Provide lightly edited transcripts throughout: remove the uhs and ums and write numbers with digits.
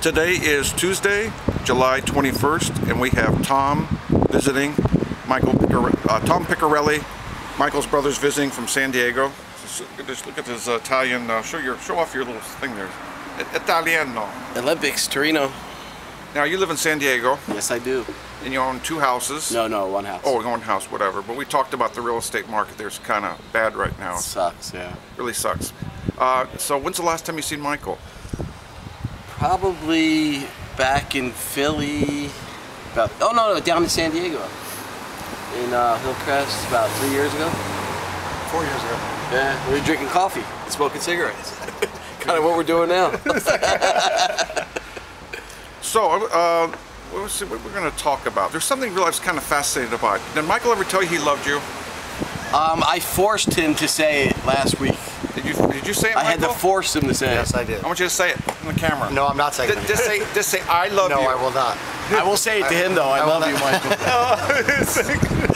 Today is Tuesday, July 21st, and we have Tom visiting, Tom Picarelli, Michael's brother's visiting from San Diego. Just look at this Italian, show off your little thing there. Italiano. Olympics, Torino. Now you live in San Diego. Yes, I do. And you own 2 houses. No, 1 house. Oh, 1 house, whatever. But we talked about the real estate market. There's kind of bad right now. It sucks, yeah. Really sucks. So when's the last time you seen Michael? Probably back in Philly. Down in San Diego. In Hillcrest about 3 years ago. 4 years ago. Yeah, we were drinking coffee and smoking cigarettes. Kind of what we're doing now. So, let's see what we're going to talk about. There's something really I was kind of fascinated about. Did Michael ever tell you he loved you? I forced him to say it last week. Did you say it, Michael? I had to force him to say it. Yes, I did. I want you to say it on the camera. No, I'm not saying it. Just say, I love you. No, I will not. I will say it to him, though. I love you, Michael.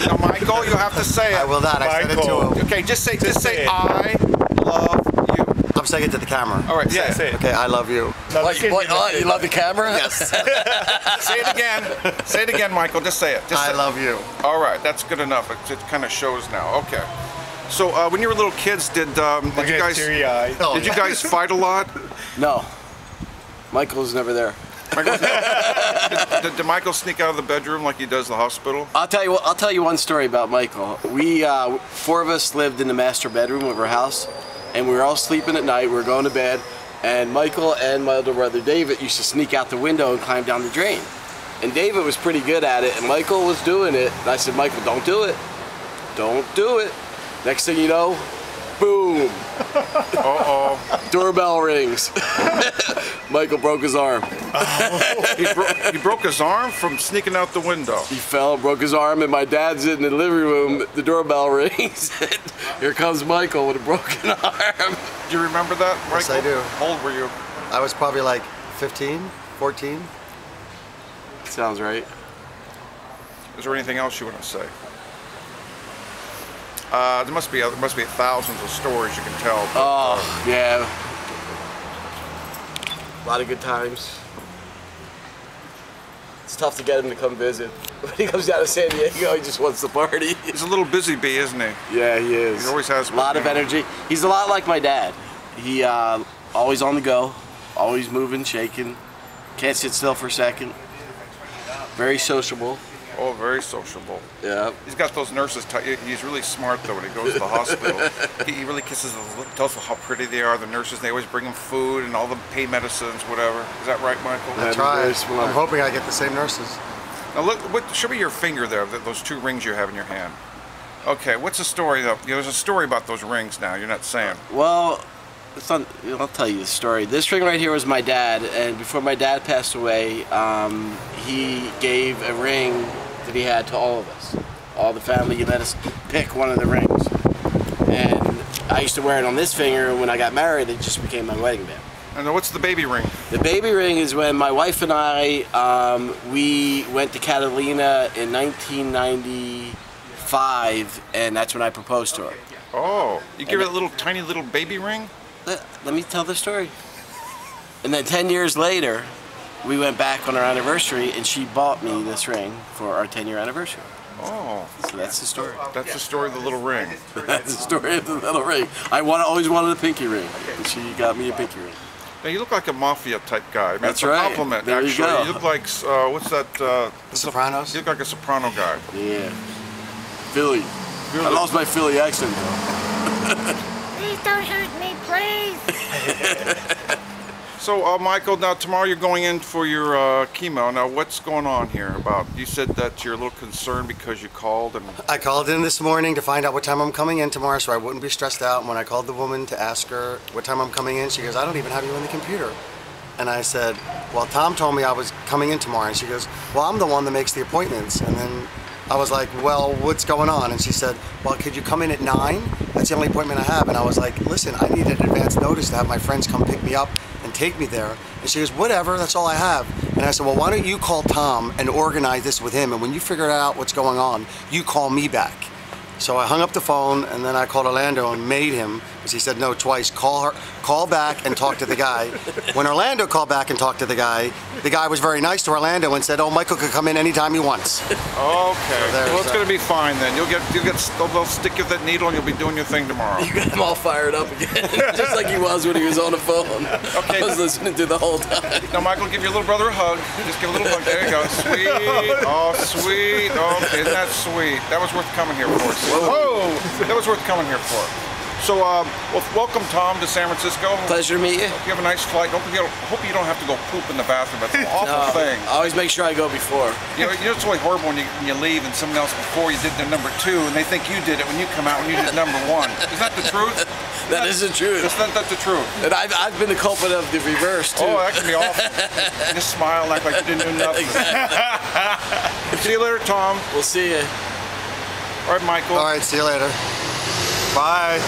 No, Michael, you have to say it. I will not. I said it to him. Okay, just say I love you. I'm saying it to the camera. All right, say it. Okay, I love you. You love the camera? Yes. Say it again. Say it again, Michael. Just say it. I love you. All right, that's good enough. It kind of shows now. Okay. So when you were little kids, did you guys fight a lot? No. Michael's never there. Did Michael sneak out of the bedroom like he does the hospital? I'll tell you one story about Michael. We 4 of us lived in the master bedroom of our house, and we were all sleeping at night. We were going to bed, and Michael and my older brother David used to sneak out the window and climb down the drain. And David was pretty good at it, and Michael was doing it. And I said, Michael, don't do it. Don't do it. Next thing you know, boom. Uh-oh. Doorbell rings. Michael broke his arm. He broke his arm from sneaking out the window. He fell, broke his arm, and my dad's in the living room. The doorbell rings. Here comes Michael with a broken arm. Do you remember that, Michael? Yes, I do. How old were you? I was probably like 15, 14. Sounds right. Is there anything else you want to say? There must be thousands of stories you can tell. Oh, yeah. A lot of good times. It's tough to get him to come visit. When he comes down to San Diego, he just wants to party. He's a little busy bee, isn't he? Yeah, he is. He always has a lot of energy. He's a lot like my dad. He always on the go, always moving, shaking. Can't sit still for a second. Very sociable. Oh, very sociable. Yeah. He's got those nurses. He's really smart though when he goes to the hospital. He really kisses them, tells them how pretty they are. The nurses, they always bring him food and all the pain medicines, whatever. Is that right, Michael? That's right. I'm hoping I get the same nurses. Now look, show me your finger there. Those 2 rings you have in your hand. Okay, what's the story though? There's a story about those rings now. You're not saying. Well, I'll tell you the story. This ring right here was my dad, and before my dad passed away, he gave a ring that he had to all of us. All the family, he let us pick one of the rings. And I used to wear it on this finger, and when I got married, it just became my wedding band. And what's the baby ring? The baby ring is when my wife and I, we went to Catalina in 1995, and that's when I proposed to her. Oh, you give her a little tiny little baby ring? Let me tell the story. And then 10 years later, we went back on our anniversary, and she bought me this ring for our 10-year anniversary. Oh. So that's the story. That's the story of the little ring. That's the story of the little ring. I always wanted a pinky ring, and she got me a pinky ring. Now you look like a mafia type guy. That's right. A compliment, there actually. You go. You look like, what's that? The Sopranos? You look like a soprano guy. Yeah. Philly. I lost my Philly accent, though. Please don't hurt me, please. So, Michael, now tomorrow you're going in for your chemo. Now, what's going on here? You said that you're a little concerned because you called and... I called in this morning to find out what time I'm coming in tomorrow so I wouldn't be stressed out. And when I called the woman to ask her what time I'm coming in, she goes, I don't even have you in the computer. And I said, well, Tom told me I was coming in tomorrow. And she goes, well, I'm the one that makes the appointments. And then I was like, well, what's going on? And she said, well, could you come in at 9? That's the only appointment I have. And I was like, listen, I need an advance notice to have my friends come pick me up and take me there. And she goes, whatever, that's all I have. And I said, well, why don't you call Tom and organize this with him, and when you figure out what's going on, you call me back. So I hung up the phone, and then I called Orlando and made him Because he said no twice. Call back and talk to the guy. When Orlando called back and talked to the guy was very nice to Orlando and said, "Oh, Michael could come in anytime he wants." Okay. So Well, it's going to be fine then. They'll stick you with that needle and you'll be doing your thing tomorrow. You got him all fired up again, just like he was when he was on the phone. Okay. I was listening to the whole time. Now, Michael, give your little brother a hug. Just give a little hug. There you go. Sweet. Oh, sweet. Oh, isn't that sweet? That was worth coming here for. Whoa. That was worth coming here for. So, well, welcome, Tom, to San Francisco. Pleasure to meet you. Hope you have a nice flight. Hope you don't have to go poop in the bathroom. That's an awful thing. I always make sure I go before. You know, it's really horrible when you leave and someone else before you did their number 2, and they think you did it when you come out when you did number 1. Is that the truth? That is the truth. That's the truth. And I've been the culprit of the reverse, too. Oh, that can be awful. Just smile and act like you didn't do nothing. Exactly. See you later, Tom. We'll see you. All right, Michael. All right, see you later. Bye.